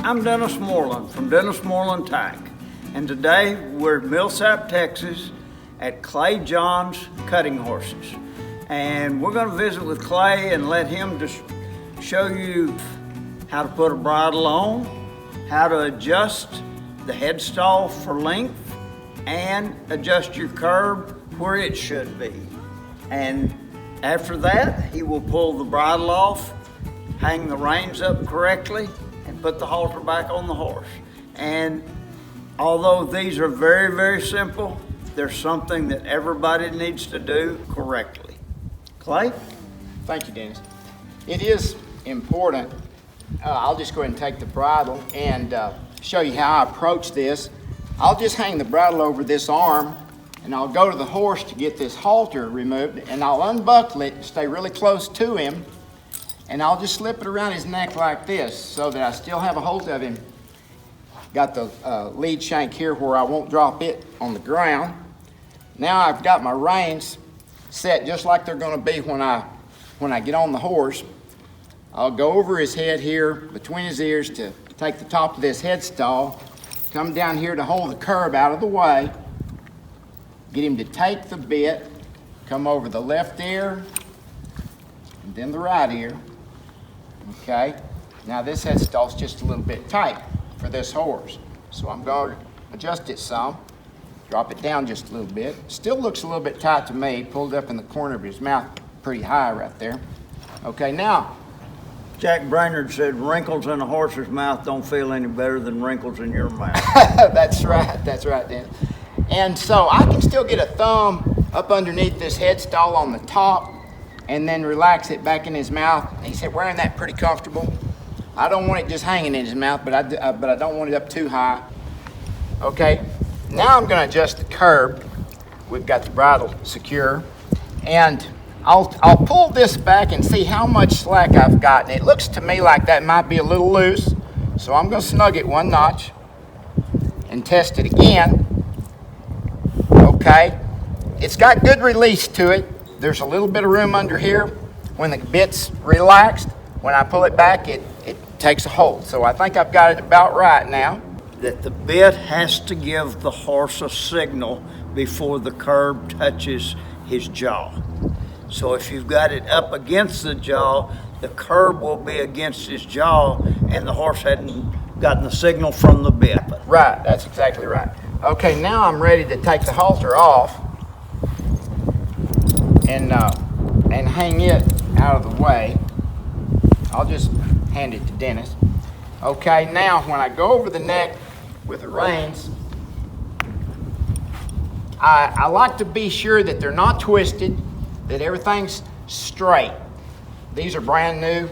I'm Dennis Moreland from Dennis Moreland Tack, and today we're at Millsap, Texas at Clay John's Cutting Horses. And we're going to visit with Clay and let him just show you how to put a bridle on, how to adjust the headstall for length, and adjust your curb where it should be. And after that, he will pull the bridle off, hang the reins up correctly, and put the halter back on the horse. And although these are very, very simple, there's something that everybody needs to do correctly. Clay? Thank you, Dennis. It is important. I'll just go ahead and take the bridle and show you how I approach this. I'll just hang the bridle over this arm, and I'll go to the horse to get this halter removed, and I'll unbuckle it, stay really close to him, and I'll just slip it around his neck like this so that I still have a hold of him. Got the lead shank here where I won't drop it on the ground. Now I've got my reins set just like they're going to be when I get on the horse. I'll go over his head here between his ears to take the top of this headstall, come down here to hold the curb out of the way, get him to take the bit, come over the left ear, and then the right ear. Okay, now this headstall's just a little bit tight for this horse, so I'm going to adjust it some, drop it down just a little bit. Still looks a little bit tight to me, pulled up in the corner of his mouth pretty high right there. Okay, now, Jack Brainerd said wrinkles in a horse's mouth don't feel any better than wrinkles in your mouth. That's right, Dan. And so I can still get a thumb up underneath this headstall on the top and then relax it back in his mouth. And he said wearing that pretty comfortable. I don't want it just hanging in his mouth, but I don't want it up too high. Okay, now I'm gonna adjust the curb. We've got the bridle secure, and I'll pull this back and see how much slack I've got. And it looks to me like that might be a little loose, so I'm gonna snug it one notch and test it again. Okay, it's got good release to it. There's a little bit of room under here. When the bit's relaxed, when I pull it back, it takes a hold. So I think I've got it about right now. That the bit has to give the horse a signal before the curb touches his jaw. So if you've got it up against the jaw, the curb will be against his jaw, and the horse hadn't gotten the signal from the bit. Right, that's exactly right. Okay, now I'm ready to take the halter off and hang it out of the way. I'll just hand it to Dennis. Okay, now when I go over the neck with the reins, I like to be sure that they're not twisted, that everything's straight. These are brand new,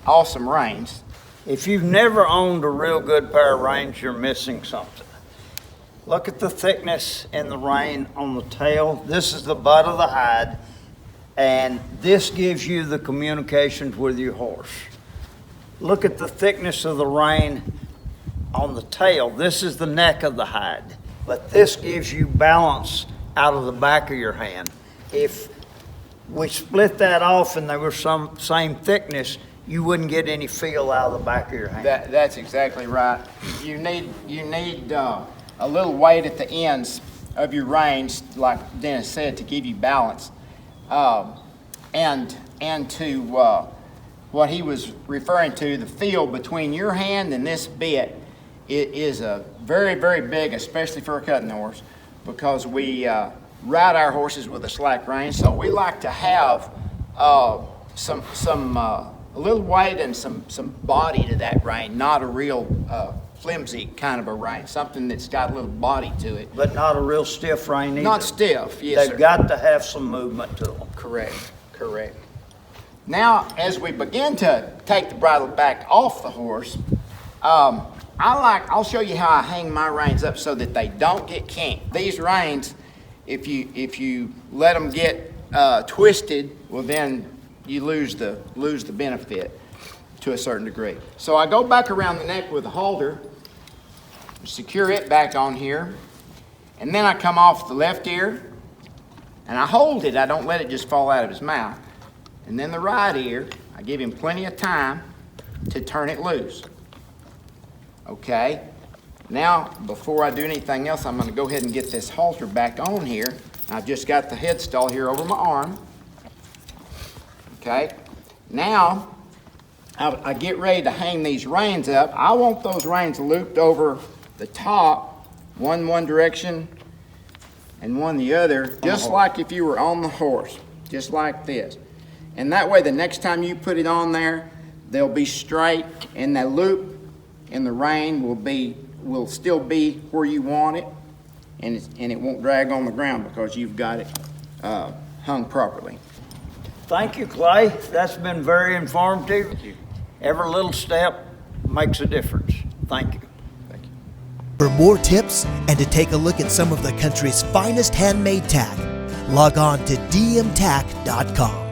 awesome reins. If you've never owned a real good pair of reins, you're missing something. Look at the thickness in the rein on the tail. This is the butt of the hide, and this gives you the communications with your horse. Look at the thickness of the rein on the tail. This is the neck of the hide, but this gives you balance out of the back of your hand. If we split that off and they were some same thickness, you wouldn't get any feel out of the back of your hand. That's exactly right. You need a little weight at the ends of your reins, like Dennis said, to give you balance. And to what he was referring to, the feel between your hand and this bit, it is a very, very big, especially for a cutting horse, because we ride our horses with a slack rein, so we like to have a little weight and some body to that rein, not a real flimsy kind of a rein, something that's got a little body to it. But not a real stiff rein either. Not stiff, yes, They've got to have some movement to them. Correct. Now, as we begin to take the bridle back off the horse, I'll show you how I hang my reins up so that they don't get kinked. These reins, if you let them get twisted, well then you lose the benefit to a certain degree. So I go back around the neck with a halter, secure it back on here, and then I come off the left ear and I hold it. I don't let it just fall out of his mouth. And then the right ear, I give him plenty of time to turn it loose. Okay? Now, before I do anything else, I'm gonna go ahead and get this halter back on here. I've just got the headstall here over my arm. Okay? Now, I get ready to hang these reins up. I want those reins looped over the top, one direction and one the other, just like if you were on the horse, just like this. And that way, the next time you put it on there, they'll be straight, and the loop in the rein will still be where you want it, and it won't drag on the ground because you've got it hung properly. Thank you, Clay. That's been very informative. Thank you. Every little step makes a difference. Thank you. Thank you. For more tips and to take a look at some of the country's finest handmade tack, log on to dmtack.com.